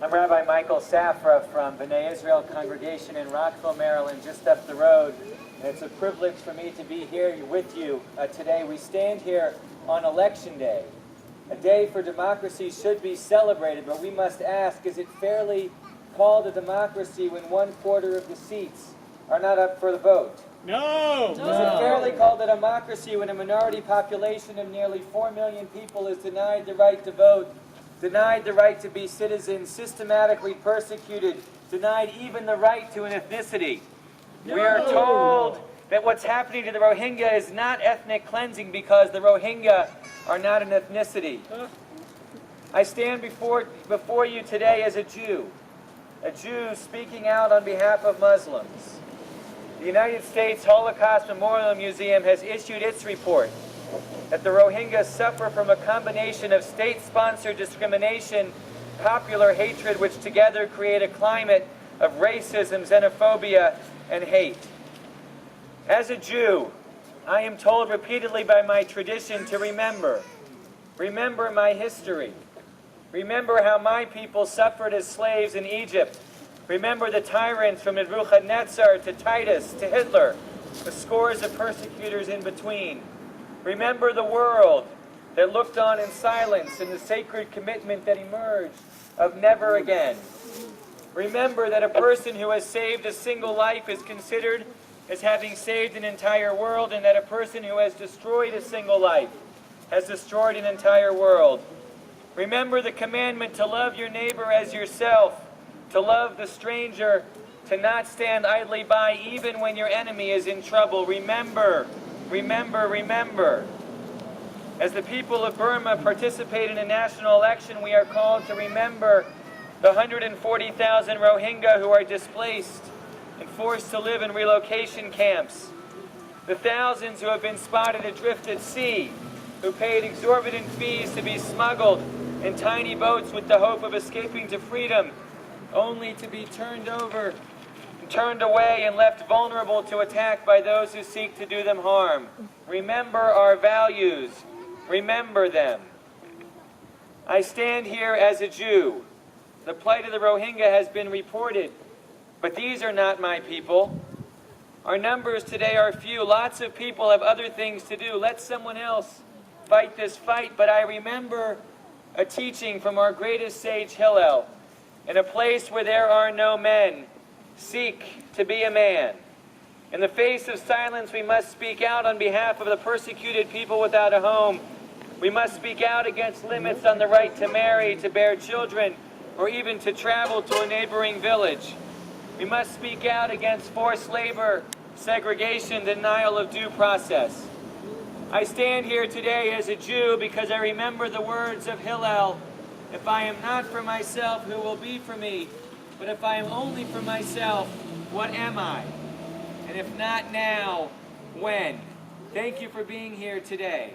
I'm Rabbi Michael Safra from B'nai Israel congregation in Rockville, Maryland, just up the road. And it's a privilege for me to be here with you today. We stand here on Election Day. A day for democracy should be celebrated, but we must ask, is it fairly called a democracy when 1/4 of the seats are not up for the vote? No! Is it fairly called a democracy when a minority population of nearly 4 million people is denied the right to vote, denied the right to be citizens, systematically persecuted, denied even the right to an ethnicity? We are told that what's happening to the Rohingya is not ethnic cleansing because the Rohingya are not an ethnicity. I stand before you today as a Jew speaking out on behalf of Muslims. The United States Holocaust Memorial Museum has issued its report that the Rohingya suffer from a combination of state-sponsored discrimination, popular hatred, which together create a climate of racism, xenophobia, and hate. As a Jew, I am told repeatedly by my tradition to remember my history. Remember how my people suffered as slaves in Egypt. Remember the tyrants from Nebuchadnezzar to Titus to Hitler, the scores of persecutors in between. Remember the world that looked on in silence and the sacred commitment that emerged of never again. Remember that a person who has saved a single life is considered as having saved an entire world, and that a person who has destroyed a single life has destroyed an entire world. Remember the commandment to love your neighbor as yourself, to love the stranger, to not stand idly by even when your enemy is in trouble. Remember, remember, remember. As the people of Burma participate in a national election, we are called to remember the 140,000 Rohingya who are displaced and forced to live in relocation camps. The thousands who have been spotted adrift at sea, who paid exorbitant fees to be smuggled in tiny boats with the hope of escaping to freedom, only to be turned away and left vulnerable to attack by those who seek to do them harm. Remember our values. Remember them. I stand here as a Jew. The plight of the Rohingya has been reported, but these are not my people. Our numbers today are few. Lots of people have other things to do. Let someone else fight this fight. But I remember a teaching from our greatest sage Hillel. In a place where there are no men, seek to be a man. In the face of silence, we must speak out on behalf of the persecuted people without a home. We must speak out against limits on the right to marry, to bear children, or even to travel to a neighboring village. We must speak out against forced labor, segregation, denial of due process. I stand here today as a Jew because I remember the words of Hillel, "If I am not for myself, who will be for me? But if I am only for myself, what am I? And if not now, when?" Thank you for being here today.